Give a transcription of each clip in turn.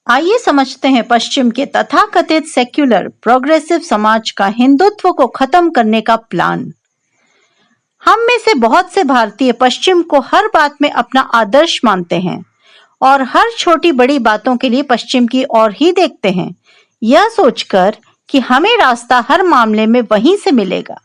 आइए समझते हैं पश्चिम के तथाकथित सेक्युलर प्रोग्रेसिव समाज का हिंदुत्व को खत्म करने का प्लान। हम में से बहुत से भारतीय पश्चिम को हर बात में अपना आदर्श मानते हैं और हर छोटी बड़ी बातों के लिए पश्चिम की ओर ही देखते हैं, यह सोचकर कि हमें रास्ता हर मामले में वहीं से मिलेगा।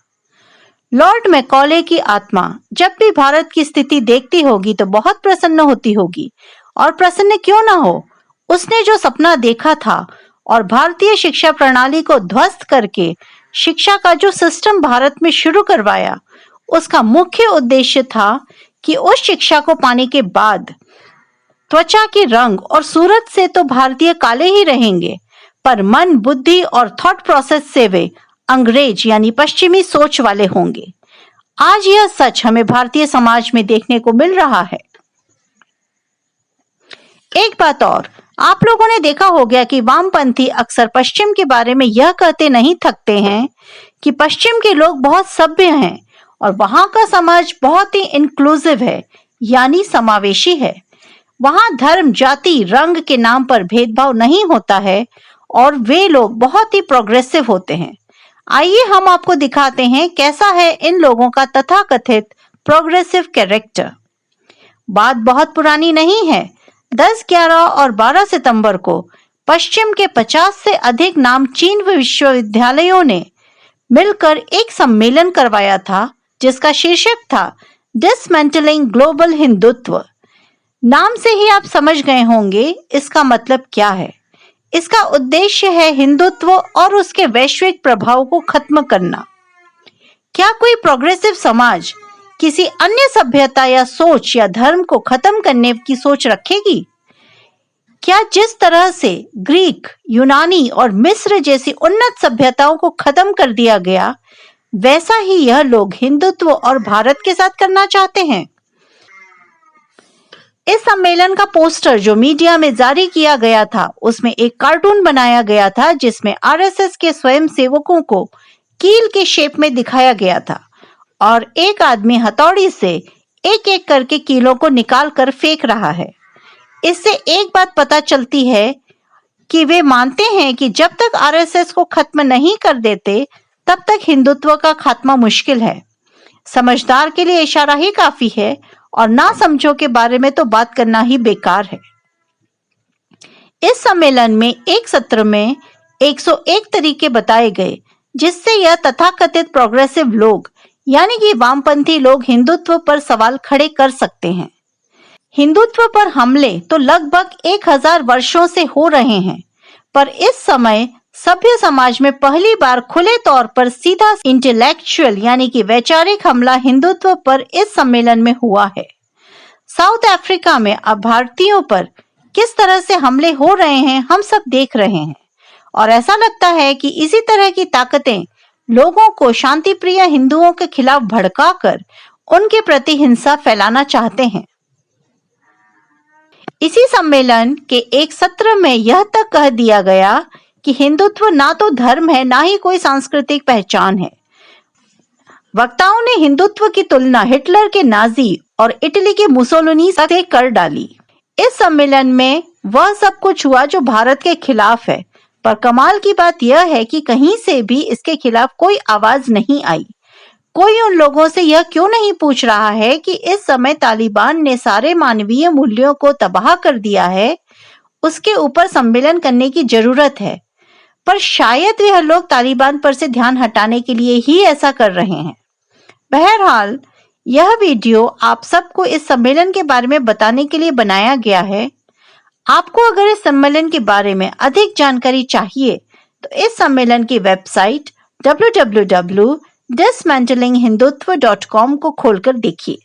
लॉर्ड मैकॉले की आत्मा जब भी भारत की स्थिति देखती होगी तो बहुत प्रसन्न होती होगी, और प्रसन्न क्यों ना हो। उसने जो सपना देखा था और भारतीय शिक्षा प्रणाली को ध्वस्त करके शिक्षा का जो सिस्टम भारत में शुरू करवाया, उसका मुख्य उद्देश्य था कि उस शिक्षा को पाने के बाद त्वचा की रंग और सूरत से तो भारतीय काले ही रहेंगे, पर मन, बुद्धि और थॉट प्रोसेस से वे अंग्रेज यानी पश्चिमी सोच वाले होंगे। आज यह सच हमें भारतीय समाज में देखने को मिल रहा है। एक बात और, आप लोगों ने देखा हो गया कि वामपंथी अक्सर पश्चिम के बारे में यह कहते नहीं थकते हैं कि पश्चिम के लोग बहुत सभ्य हैं और वहां का समाज बहुत ही इंक्लूसिव है, यानी समावेशी है। वहां धर्म, जाति, रंग के नाम पर भेदभाव नहीं होता है और वे लोग बहुत ही प्रोग्रेसिव होते हैं। आइए हम आपको दिखाते हैं कैसा है इन लोगों का तथाकथित प्रोग्रेसिव कैरेक्टर। बात बहुत पुरानी नहीं है। 10, 11 और 12 सितंबर को पश्चिम के 50 से अधिक नामचीन विश्वविद्यालयों ने मिलकर एक सम्मेलन करवाया था जिसका शीर्षक था डिसमेंटलिंग ग्लोबल हिंदुत्व। नाम से ही आप समझ गए होंगे इसका मतलब क्या है। इसका उद्देश्य है हिंदुत्व और उसके वैश्विक प्रभाव को खत्म करना। क्या कोई प्रोग्रेसिव समाज किसी अन्य सभ्यता या सोच या धर्म को खत्म करने की सोच रखेगी? क्या जिस तरह से ग्रीक, यूनानी और मिस्र जैसी उन्नत सभ्यताओं को खत्म कर दिया गया, वैसा ही यह लोग हिंदुत्व और भारत के साथ करना चाहते हैं? इस सम्मेलन का पोस्टर जो मीडिया में जारी किया गया था, उसमें एक कार्टून बनाया गया था जिसमें आरएसएस के स्वयं सेवकों को कील के शेप में दिखाया गया था और एक आदमी हथौड़ी से एक एक करके कीलों को निकाल कर फेंक रहा है। इससे एक बात पता चलती है कि वे मानते हैं कि जब तक आरएसएस को खत्म नहीं कर देते तब तक हिंदुत्व का खात्मा मुश्किल है। समझदार के लिए इशारा ही काफी है और ना समझो के बारे में तो बात करना ही बेकार है। इस सम्मेलन में एक सत्र में 101 तरीके बताए गए जिससे यह तथाकथित प्रोग्रेसिव लोग यानी कि वामपंथी लोग हिंदुत्व पर सवाल खड़े कर सकते हैं। हिंदुत्व पर हमले तो लगभग 1000 वर्षों से हो रहे हैं, पर इस समय सभ्य समाज में पहली बार खुले तौर पर सीधा इंटेलेक्चुअल यानी कि वैचारिक हमला हिंदुत्व पर इस सम्मेलन में हुआ है। साउथ अफ्रीका में अब भारतीयों पर किस तरह से हमले हो रहे हैं हम सब देख रहे हैं और ऐसा लगता है कि इसी तरह की ताकतें लोगों को शांति प्रिय हिंदुओं के खिलाफ भड़काकर उनके प्रति हिंसा फैलाना चाहते हैं। इसी सम्मेलन के एक सत्र में यह तक कह दिया गया कि हिंदुत्व ना तो धर्म है ना ही कोई सांस्कृतिक पहचान है। वक्ताओं ने हिंदुत्व की तुलना हिटलर के नाजी और इटली के मुसोलिनी से कर डाली। इस सम्मेलन में वह सब कुछ हुआ जो भारत के खिलाफ है, पर कमाल की बात यह है कि कहीं से भी इसके खिलाफ कोई आवाज नहीं आई। कोई उन लोगों से यह क्यों नहीं पूछ रहा है कि इस समय तालिबान ने सारे मानवीय मूल्यों को तबाह कर दिया है, उसके ऊपर सम्मेलन करने की जरूरत है। पर शायद वह लोग तालिबान पर से ध्यान हटाने के लिए ही ऐसा कर रहे हैं। बहरहाल यह वीडियो आप सबको इस सम्मेलन के बारे में बताने के लिए बनाया गया है। आपको अगर इस सम्मेलन के बारे में अधिक जानकारी चाहिए तो इस सम्मेलन की वेबसाइट www.dismantlinghinduttva.com को खोलकर देखिए।